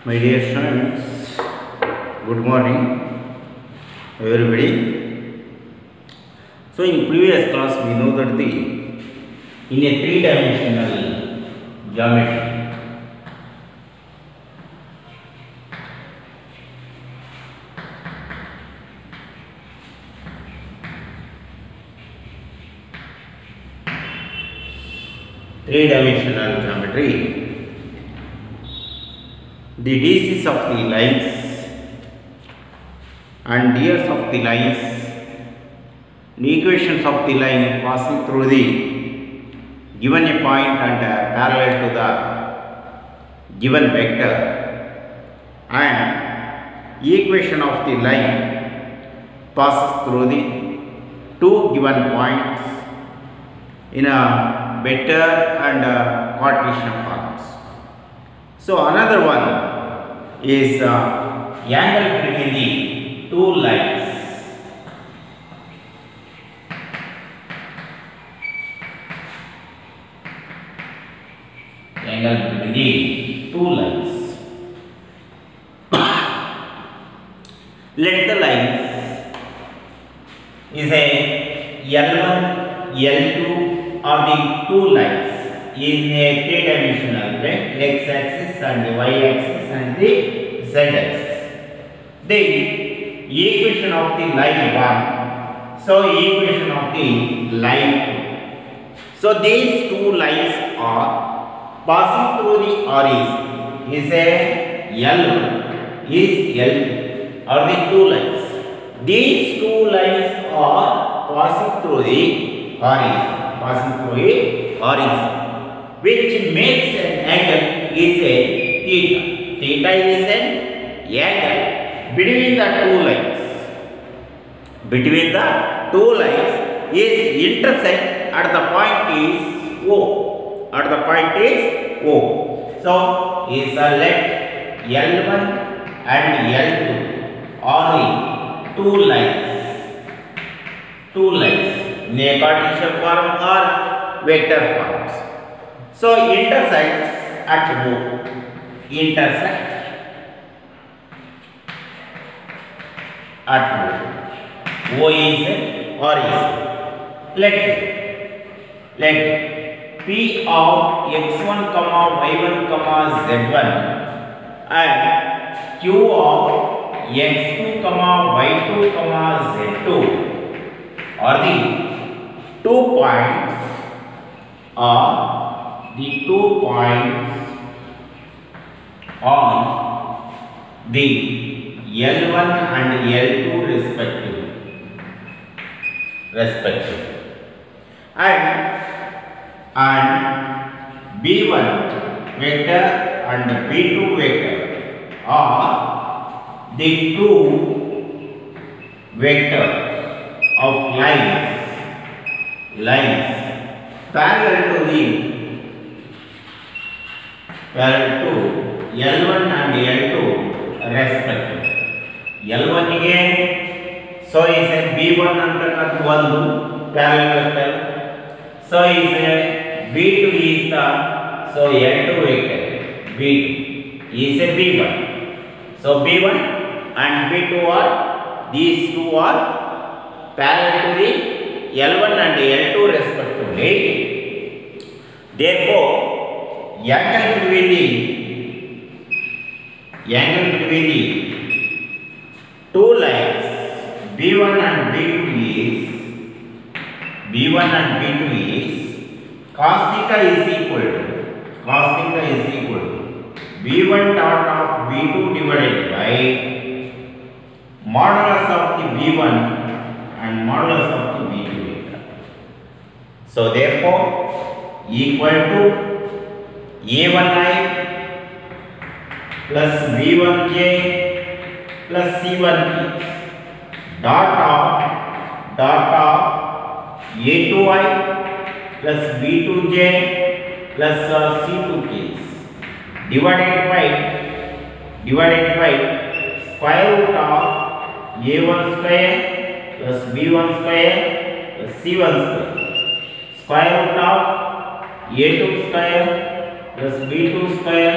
My dear students, good morning, everybody. So, in previous class, we know that in a three-dimensional geometry, the DCs of the lines and DRs of the lines, the equations of the line passing through the given a point and parallel to the given vector, and equation of the line passes through the two given points in a vector and Cartesian forms. So another one is angle between the two lines. Angle between the two lines. Let the lines is a L1, L2 are the two lines in a three-dimensional, right? X-axis and the Y-axis and the Z-axis. The equation of the line 1. So equation of the line 2. So these two lines are passing through the horizon. Is a L1 is L2 are the two lines. These two lines are passing through the horizon, which makes an angle is a theta. Theta is an angle between the two lines. Between the two lines is intersect at the point is O. At the point is O. So is let L1 and L2 are the two lines. Two lines in a Cartesian form or vector forms. So intersects at O. Intersect at O. O is horizon. Let P of x1, y1, z1 and Q of x2, y2, z2 are the 2 points on the L1 and L2 respectively. And B1 vector and B2 vector are the two vectors of lines parallel to L1 and L2 respectively. L1 again, so is a B1 and 1 parallel vector. So is a B2 is the L2 vector. B2 is a B1. So B1 and B2 are these two are parallel to the L1 and L2 respectively. Therefore, angle between the two lines B1 and B2 is cos theta is equal to B1 dot of B2 divided by modulus of the B1 and modulus of the B2 vector. So therefore equal to A1i plus B1j plus C1k dot of A2i plus B2j plus C2k divided by square root of A1 square plus B1 square plus C1 square root of A2 square plus B2 square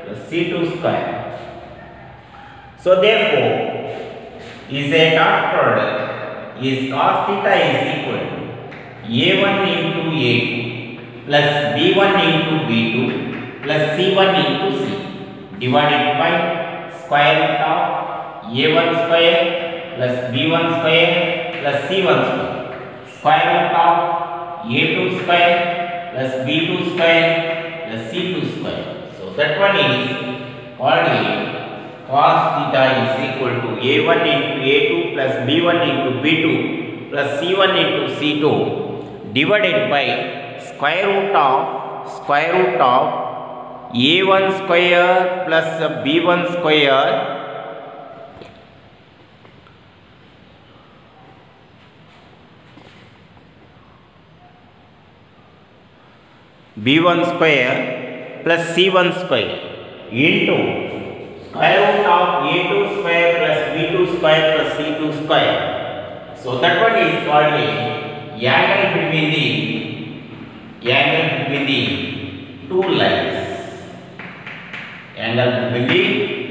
plus C2 square So therefore, is a dot product is cos theta is equal to a1 into a2 plus b1 into b2 plus c1 into c divided by square root of a1 square plus b1 square plus c1 square root of a2 square plus b2 square plus c2 square. So that one is called a cos theta is equal to a1 into a2 plus b1 into b2 plus c1 into c2 divided by square root of a1 square plus b1 square b1 square plus c1 square into square root of a2 square plus b2 square plus c2 square. So that one is called the angle between the two lines. Angle between the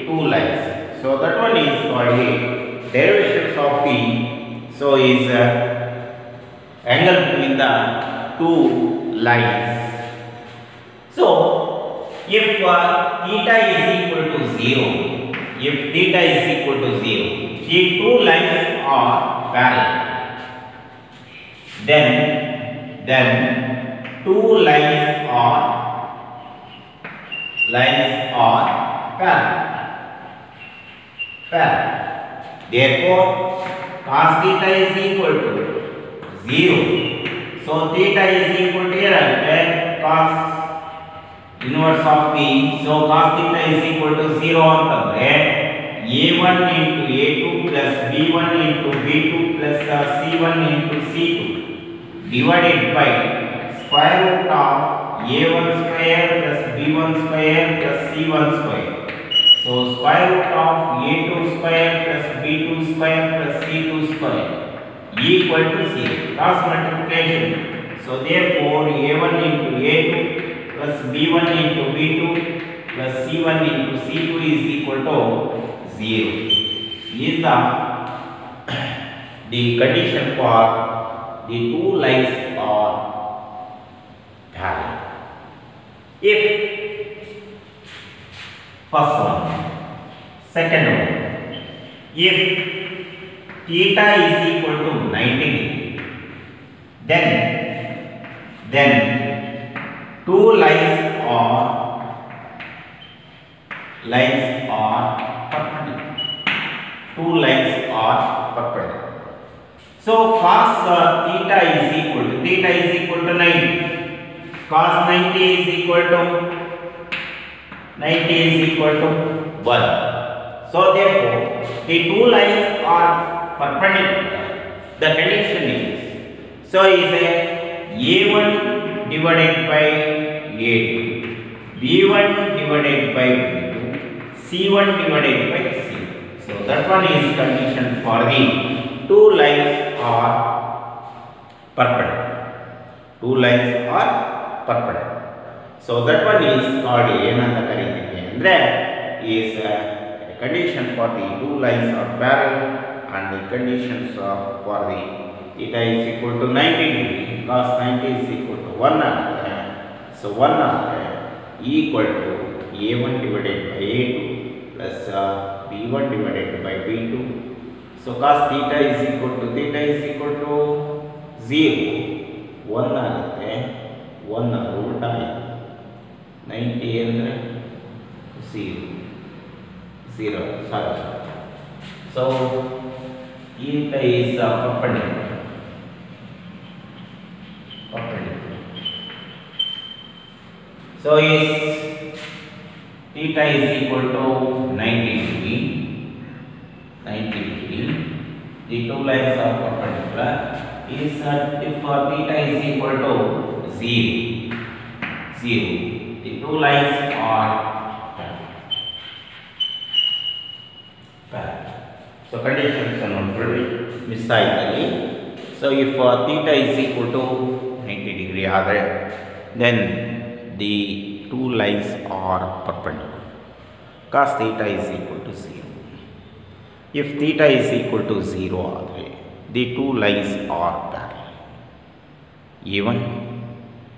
two lines. So that one is called the derivations of the. So is angle between the two lines. So if theta is equal to 0, the two lines are parallel, then two lines are parallel. Therefore, cos theta is equal to 0. So theta is equal to cos inverse of b. So cos theta is equal to 0 ಅಂತಂದ್ರೆ a1 into a2 plus b1 into b2 plus c1 into c2 divided by square root of a1 square plus b1 square plus c1 square. So square root of a2 square plus b2 square plus c2 square equal to 0. Cross multiplication. So therefore a1 into a2 plus b1 into b2 plus c1 into c2 is equal to 0. Is the condition for the two lines are parallel. If first one, second one, if theta is equal to 90 degree, then two lines are perpendicular. So cos theta is equal to 90. Cos 90 is equal to 1. So therefore the two lines are perpendicular. The condition is, so is a1 divided by a2, b1 divided by b2, c1 divided by c. So that one is condition for the two lines are perpendicular. So that one is called ಏನಂತ ಕರೀತೀವಿ ಅಂದ್ರೆ is a condition for the two lines are parallel, and the conditions for the theta is equal to 90 degree, cos 90 is equal to 1 ಆಗುತ್ತೆ. So 1 ಆಗುತ್ತೆ equal to a1 divided by a2 plus b1 divided by b2. So cos theta is equal to 0. 1 ಆಗುತ್ತೆ, 1 ಉಲ್ಟಾ 90 ಅಂದರೆ 0. Sorry. So theta is perpendicular. So is theta is equal to 90 degree. The two lines are perpendicular. Is if theta is equal to 0, the two lines are parallel. So conditions are not really miss ಆಯ್ತಲ್ಲಿ. So if theta is equal to 90 degree ಆದರೆ then the two lines are perpendicular. Cos theta is equal to 0. If theta is equal to 0 ಆದರೆ the two lines are parallel. A1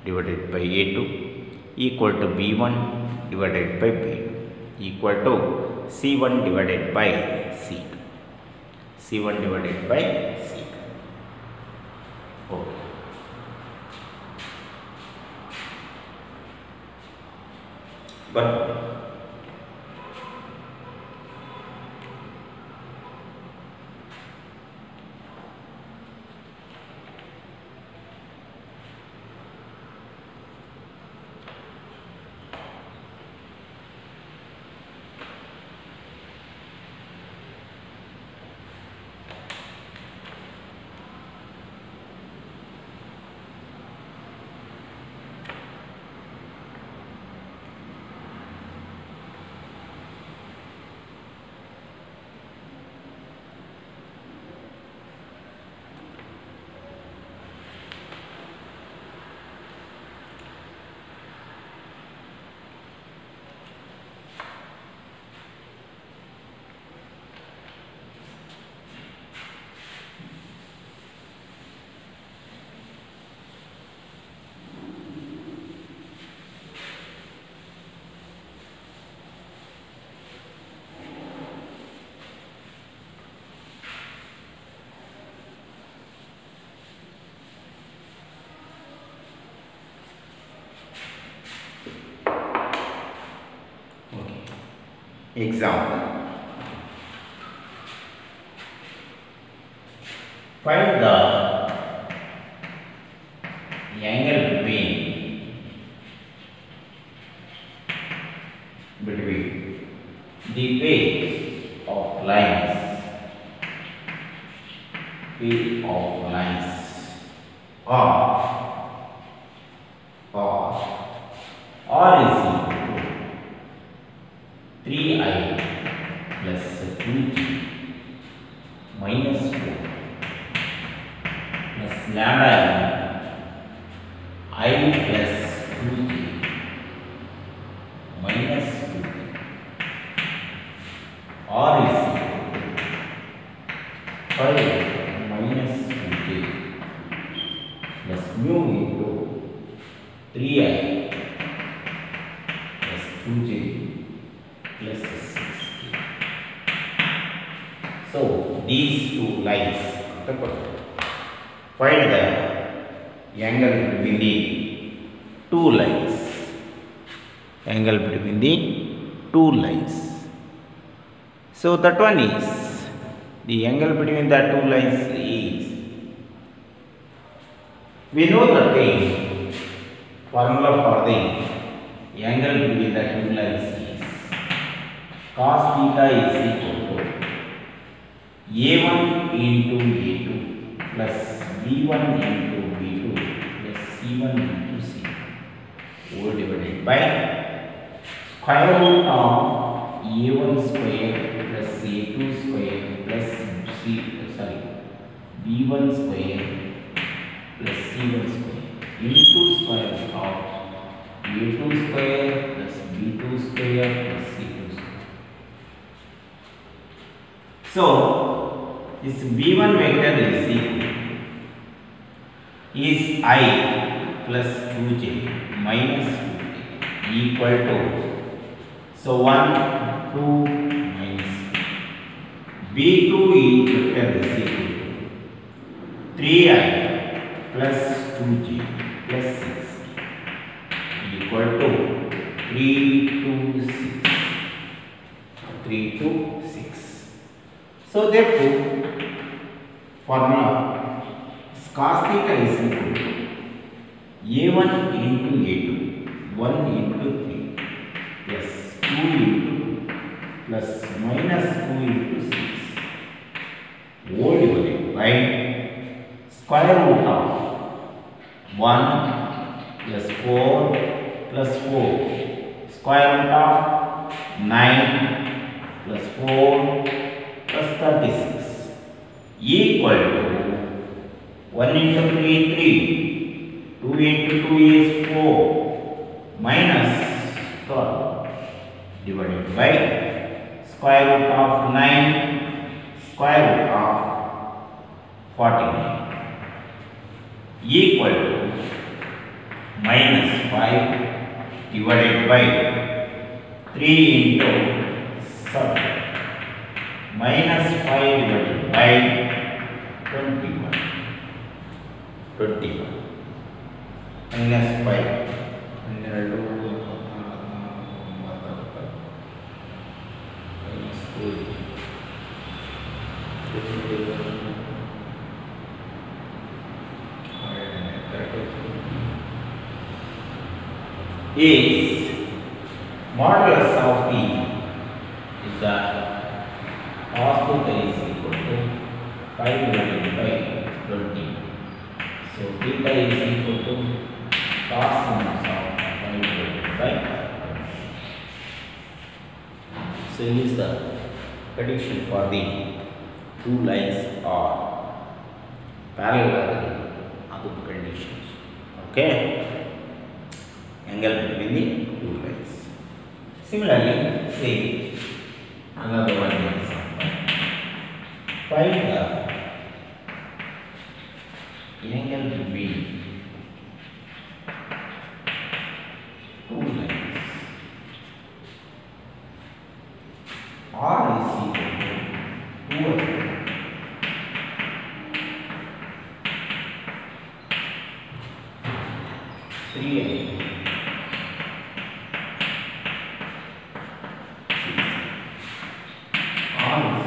divided by A2 equal to B1 divided by B2 equal to C1 divided by C2. C1 divided by C2. Okay. But example, find the angle between the pair of lines R is equal to 3i plus 2g minus 4 plus lambda I plus 2g minus 2. R is equal to 5 minus 2j plus mu into 3i plus 2j plus 6. So these two lines, find the angle between the two lines. Angle between the two lines. So that one is the angle between the two lines is, we know that the formula for the angle between the two lines is cos theta is equal to A1 into A2 plus B1 into B2 plus C1 into C2 all divided by square root of A1 square plus A2 square plus B1 square plus C1 square into square root of A2 square plus B2 square plus C2 square. So this B1 vector is I plus 2j minus 2j equal to, so 1 2 minus 2. B2 vector is equal to 3i plus 2j plus 6 equal to 3 to 6. So therefore formula cos theta is equal to A1 into A2 1 into 3 plus 2 into plus minus 2 into 6 whole divided by square root of 1 plus 4 plus 4 square root of 9 plus 4 plus 36 equal to 1 into 3 3, 2 into 2 is 4 minus 12 divided by square root of 9 square root of 49 equal to minus 5 divided by 3 into 7 minus 5 divided by 21 minus 5 is modulus of p is the cos theta is equal to 5 divided by 20. So theta is equal to cos minus of 5 divided by 20. So here is the prediction for the two lines are parallel other conditions. Okay. Angle between the two lines. Similarly, say another one example. Find the angle between two lines. R is equal to 2 3 R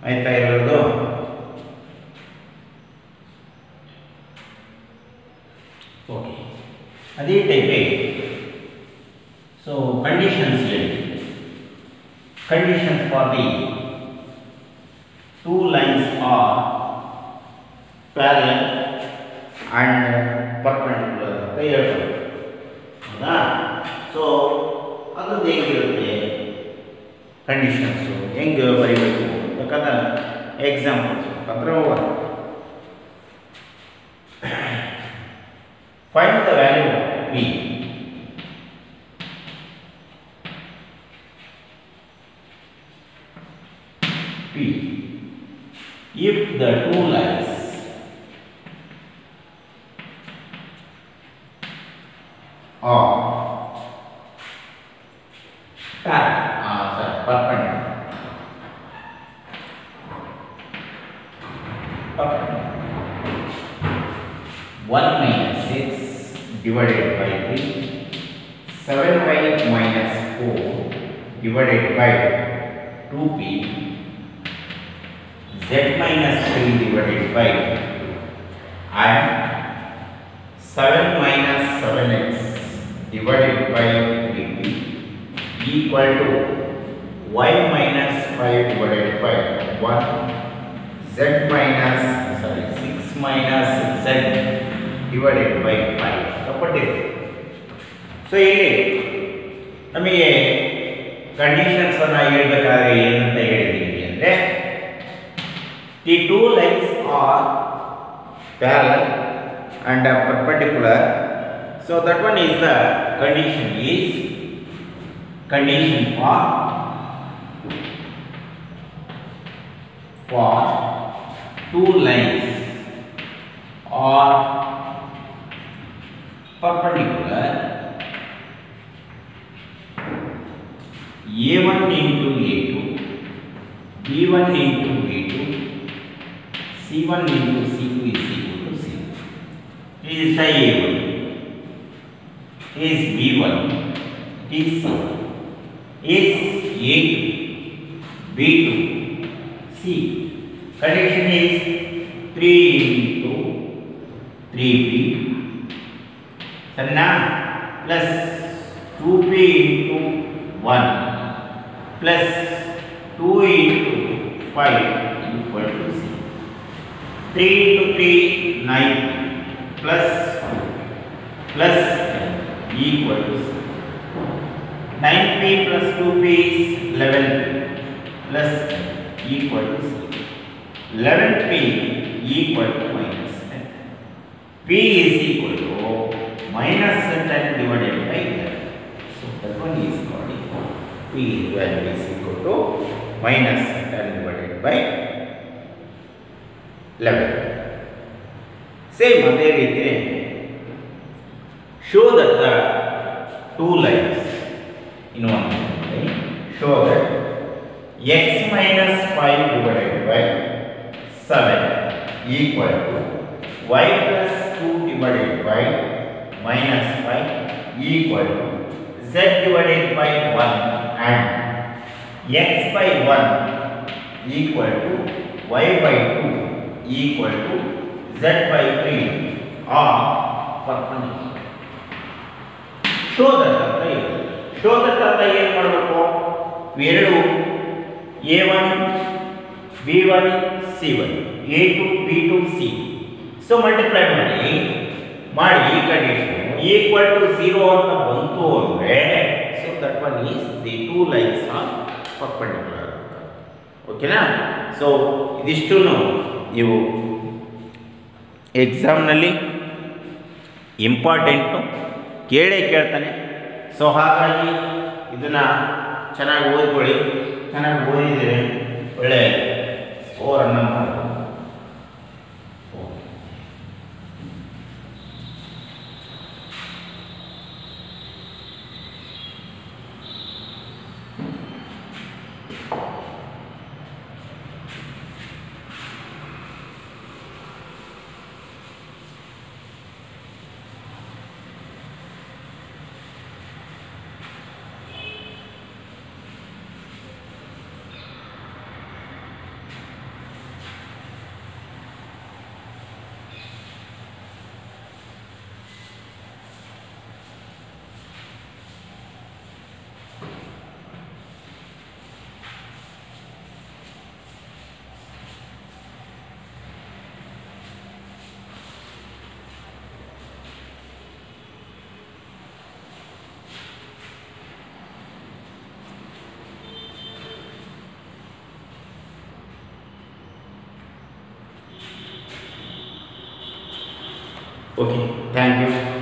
ಆಯ್ತಾ ಇರೋದು. Okay, ಅದೇ ಟೈಪೇ so conditions ಹೇಳಿ. Conditions for the two lines are parallel and perpendicular ಅಂತ ಹೇಳ್ತಾರೆ. ಹೌದಾ? So ಅದು ಹೇಗಿರುತ್ತೆ conditions ಹೆಂಗೆ ಬರೀಬೇಕು ಅಂತಕ್ಕಂಥ ಎಕ್ಸಾಂಪಲ್ಸ್ ಅಂದ್ರೆ ಹೋಗೋಣ. Find the value of P if the two lines are perpendicular. 1 minus 6 divided by 3, 7y minus 4 divided by 2p, z minus 3 divided by 2, and 7 minus 7x divided by 3p equal to y minus 5 divided by 1, z minus 6 minus z divided by 5 ಕೊಟ್ಟಿದೆ. So ಇಲ್ಲಿ ನಮಗೆ conditions ಅನ್ನು ಹೇಳ್ಬೇಕಾದ್ರೆ ಏನಂತ ಹೇಳಿದ್ದೀವಿ ಅಂದರೆ the two lines are parallel and perpendicular. So that one is the condition for two lines are perpendicular. A1 into A2, B1 into B2, C1 into C2 is equal to C. This is the A1. This is B1. This is C1. Is A2, B2, C. Condition is 3 into 3p plus 2p into 1 plus 2 into 5 equal to C. 3 into 3 9 plus 2 plus equal to C. 9p plus 2p is 11p plus equal to C. 11p equal to minus 10. P is equal to minus 10 divided by 11. So that one is called P value is equal to minus 10 divided by 11. Same other way, show that the two lines in one line, show that x minus 5 divided by 7 equal to y plus 2 divided by minus 5 equal to z divided by 1 and x by 1 equal to y by 2 equal to z by 3 are perpendicular. Show that ಅರ್ಥ ಏನು ಮಾಡಬೇಕು? ಎರಡು A1 B1 C1 A2 B2 C. So multiply ಮಾಡಿ ಈ condition equal to 0 ಅಂತ ಬಂತು ಅಂದರೆ so that one is the two lines are perpendicular. ಓಕೆನಾ? ಸೊ ಇದಿಷ್ಟು ನೀವು ಎಕ್ಸಾಮ್ನಲ್ಲಿ ಇಂಪಾರ್ಟೆಂಟು ಕೇಳ್ತಾನೆ. ಸೊ ಹಾಗಾಗಿ ಇದನ್ನು ಚೆನ್ನಾಗಿ ಓದ್ಕೊಳ್ಳಿ. ಚೆನ್ನಾಗಿ ಓದಿದರೆ ಒಳ್ಳೆಯ ಸ್ಕೋರನ್ನು ಮಾಡಬಹುದು. Okay, thank you.